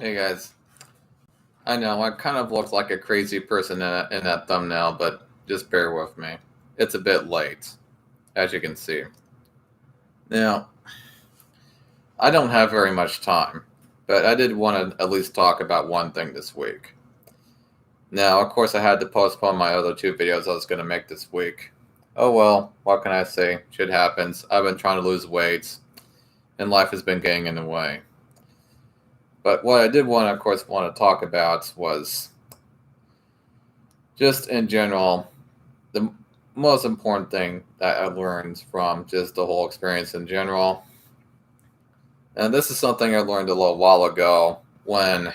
Hey guys, I know I kind of look like a crazy person in that thumbnail, but just bear with me. It's a bit late, as you can see. Now, I don't have very much time, but I did want to at least talk about one thing this week. Now, of course, I had to postpone my other two videos I was going to make this week. Oh well, what can I say? Shit happens. I've been trying to lose weight, and life has been getting in the way. But what I did of course, want to talk about was just in general the most important thing that I learned from just the whole experience in general. And this is something I learned a little while ago when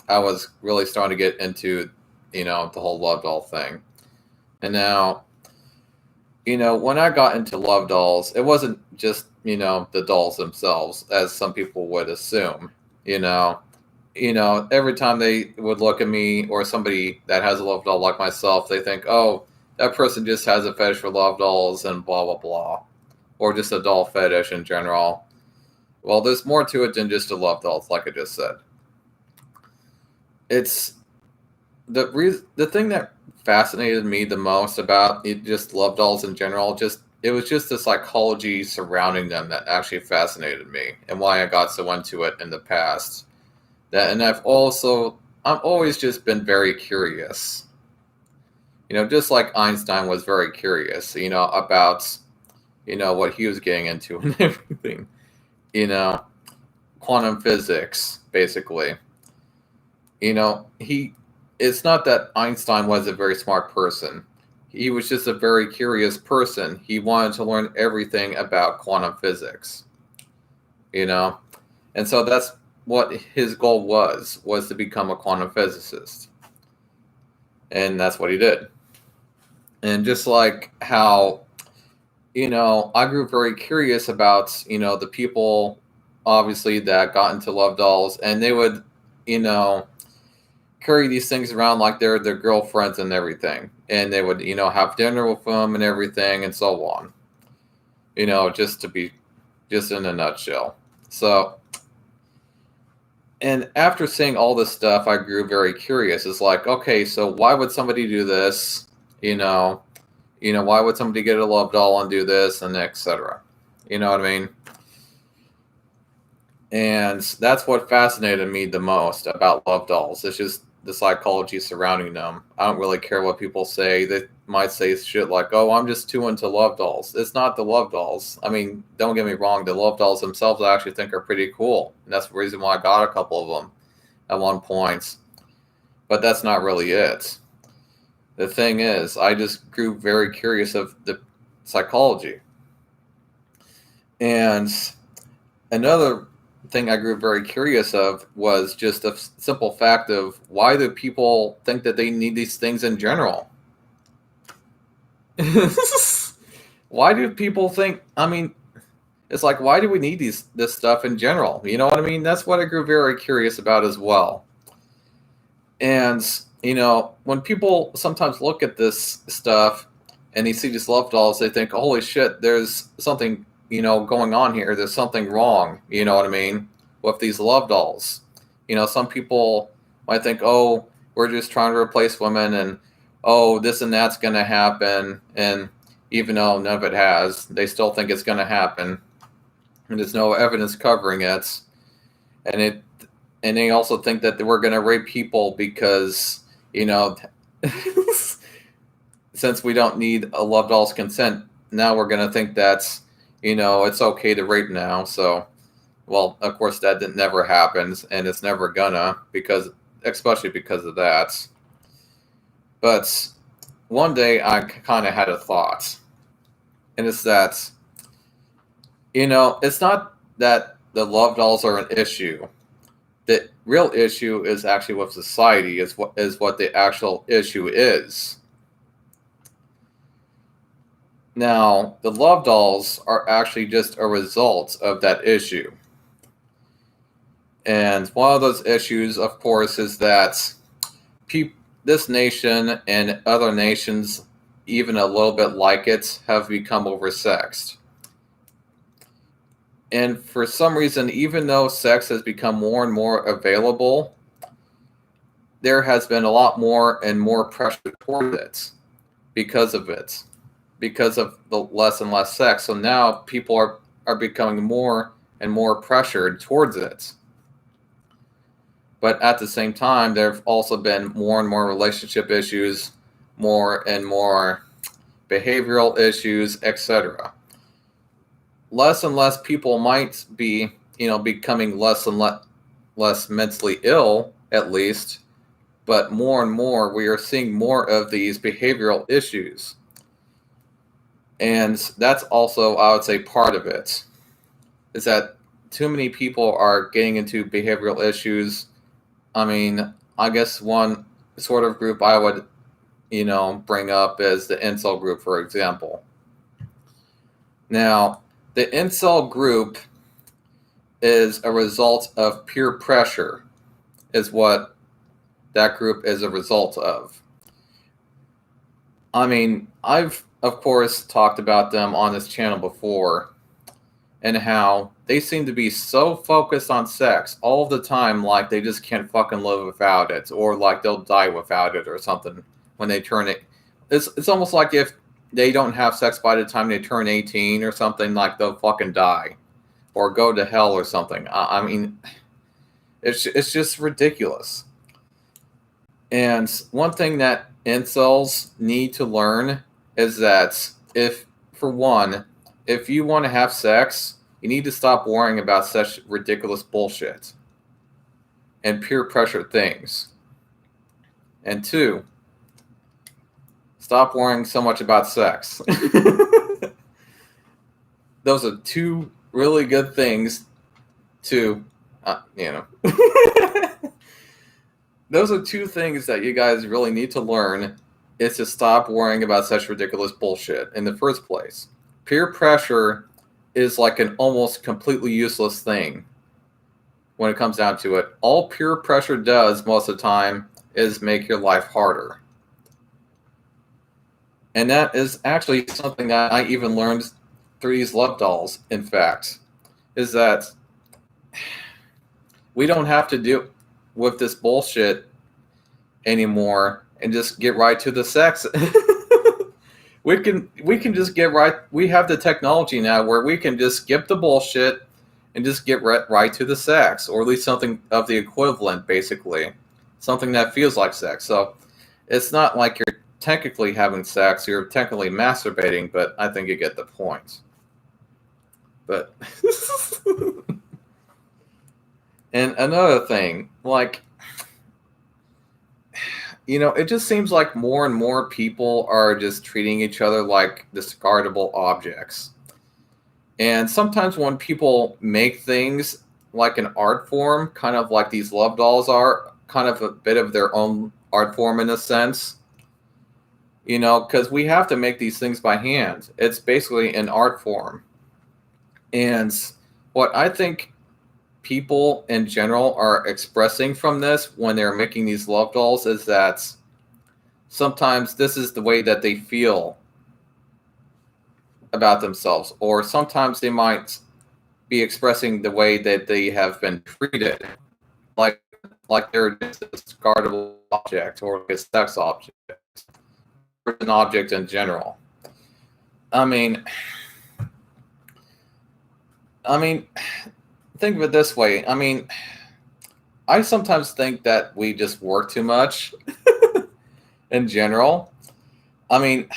I was really starting to get into, the whole love doll thing. And now, when I got into love dolls, it wasn't just, the dolls themselves, as some people would assume, you know. Every time they would look at me or somebody that has a love doll like myself, they think, oh, that person just has a fetish for love dolls and blah, blah, blah. Or just a doll fetish in general. Well, there's more to it than just a love dolls, like I just said. It's the thing that fascinated me the most about just love dolls in general, it was just the psychology surrounding them that actually fascinated me and why I got so into it in the past. And I've always just been very curious. Just like Einstein was very curious, about, what he was getting into and everything. Quantum physics, basically. It's not that Einstein was a very smart person. He was just a very curious person. He wanted to learn everything about quantum physics. And so that's what his goal was to become a quantum physicist. And that's what he did. And just like how, I grew very curious about, the people, obviously, that got into love dolls, and they would, carry these things around like they're their girlfriends and everything. And they would, have dinner with them and everything and so on. Just in a nutshell. So, and after seeing all this stuff, I grew very curious. It's like, okay, so why would somebody do this? Why would somebody get a love doll and do this and etc. You know what I mean? And that's what fascinated me the most about love dolls. It's just the psychology surrounding them. I don't really care what people say. They might say shit like, oh, I'm just too into love dolls. It's not the love dolls. I mean, don't get me wrong. The love dolls themselves I actually think are pretty cool. And that's the reason why I got a couple of them at one point. But that's not really it. The thing is, I just grew very curious of the psychology. And another thing I grew very curious of was just a simple fact of why do people think that they need these things in general? Why do people think? I mean, it's like, why do we need this stuff in general? You know what I mean? That's what I grew very curious about as well. And when people sometimes look at this stuff and they see these love dolls, they think, holy shit, there's something going on here. There's something wrong. You know what I mean? With these love dolls. Some people might think, oh, we're just trying to replace women and, oh, this and that's going to happen. And even though none of it has, they still think it's going to happen. And there's no evidence covering it. And they also think that we're going to rape people because, since we don't need a love doll's consent, now we're going to think that's, it's okay to rape now. So, well, of course, that never happens, and it's never gonna, especially because of that. But one day I kind of had a thought, and it's that, it's not that the love dolls are an issue. The real issue is actually with society, is what the actual issue is. Now, the love dolls are actually just a result of that issue. And one of those issues, of course, is that this nation and other nations, even a little bit like it, have become oversexed. And for some reason, even though sex has become more and more available there has been a lot more and more pressure toward it because of it, because of the less and less sex. So now people are becoming more and more pressured towards it. But at the same time, there have also been more and more relationship issues, more and more behavioral issues, etc. Less and less people might be, becoming less and less mentally ill, at least, but more and more we are seeing more of these behavioral issues. And that's also, I would say, part of it, is that too many people are getting into behavioral issues. I mean, I guess one sort of group I would, bring up is the incel group, for example. Now, the incel group is a result of peer pressure, is what that group is a result of. I mean, I've, of course, talked about them on this channel before, and how they seem to be so focused on sex all the time, like they just can't fucking live without it, or like they'll die without it or something when they turn it. It's almost like if they don't have sex by the time they turn 18 or something, like they'll fucking die or go to hell or something. I mean, it's just ridiculous. And one thing that incels need to learn is that if you want to have sex, you need to stop worrying about such ridiculous bullshit and peer pressure things. And 2, stop worrying so much about sex. Those are 2 really good things to, those are 2 things that you guys really need to learn, is to stop worrying about such ridiculous bullshit in the first place. Peer pressure is like an almost completely useless thing when it comes down to it. All peer pressure does most of the time is make your life harder. And that is actually something that I even learned through these love dolls, in fact, is that we don't have to deal with this bullshit anymore and just get right to the sex. We can just get right. We have the technology now where we can just skip the bullshit and just get right to the sex, or at least something of the equivalent, basically. Something that feels like sex. So it's not like you're technically having sex, you're technically masturbating, but I think you get the point. But and another thing, like, it just seems like more and more people are just treating each other like discardable objects. And sometimes when people make things like an art form, kind of like these love dolls are, kind of a bit of their own art form in a sense, because we have to make these things by hand. It's basically an art form. And what I think people in general are expressing from this when they're making these love dolls is that sometimes this is the way that they feel about themselves, or sometimes they might be expressing the way that they have been treated, like they're just a discardable object, or like a sex object, or an object in general. I mean, think of it this way. I mean, I sometimes think that we just work too much in general. I mean,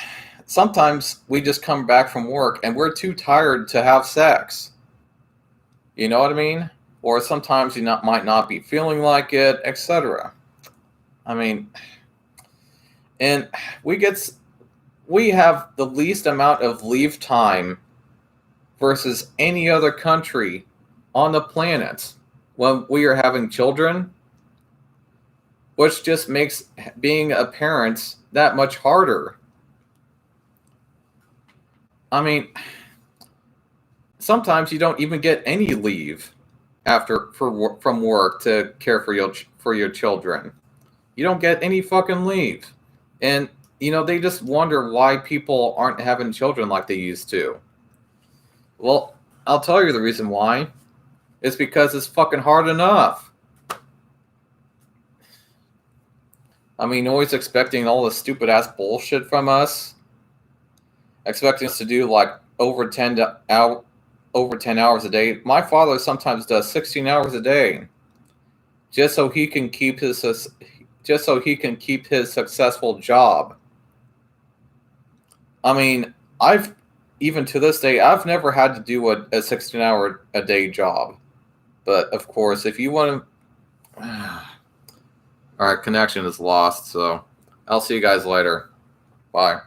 sometimes we just come back from work and we're too tired to have sex. You know what I mean? Or sometimes you might not be feeling like it, etc. I mean, and we have the least amount of leave time versus any other country on the planet when we are having children, which just makes being a parent that much harder. I mean, sometimes you don't even get any leave from work to care for your children. You don't get any fucking leave. And they just wonder why people aren't having children like they used to. Well, I'll tell you the reason why. It's because it's fucking hard enough. I mean, always expecting all this stupid ass bullshit from us, expecting us to do like over 10 hours a day. My father sometimes does 16 hours a day just so he can keep his successful job. I mean, I've even to this day I've never had to do a 16-hour a day job. But of course, if you want to all right, connection is lost, so I'll see you guys later. Bye.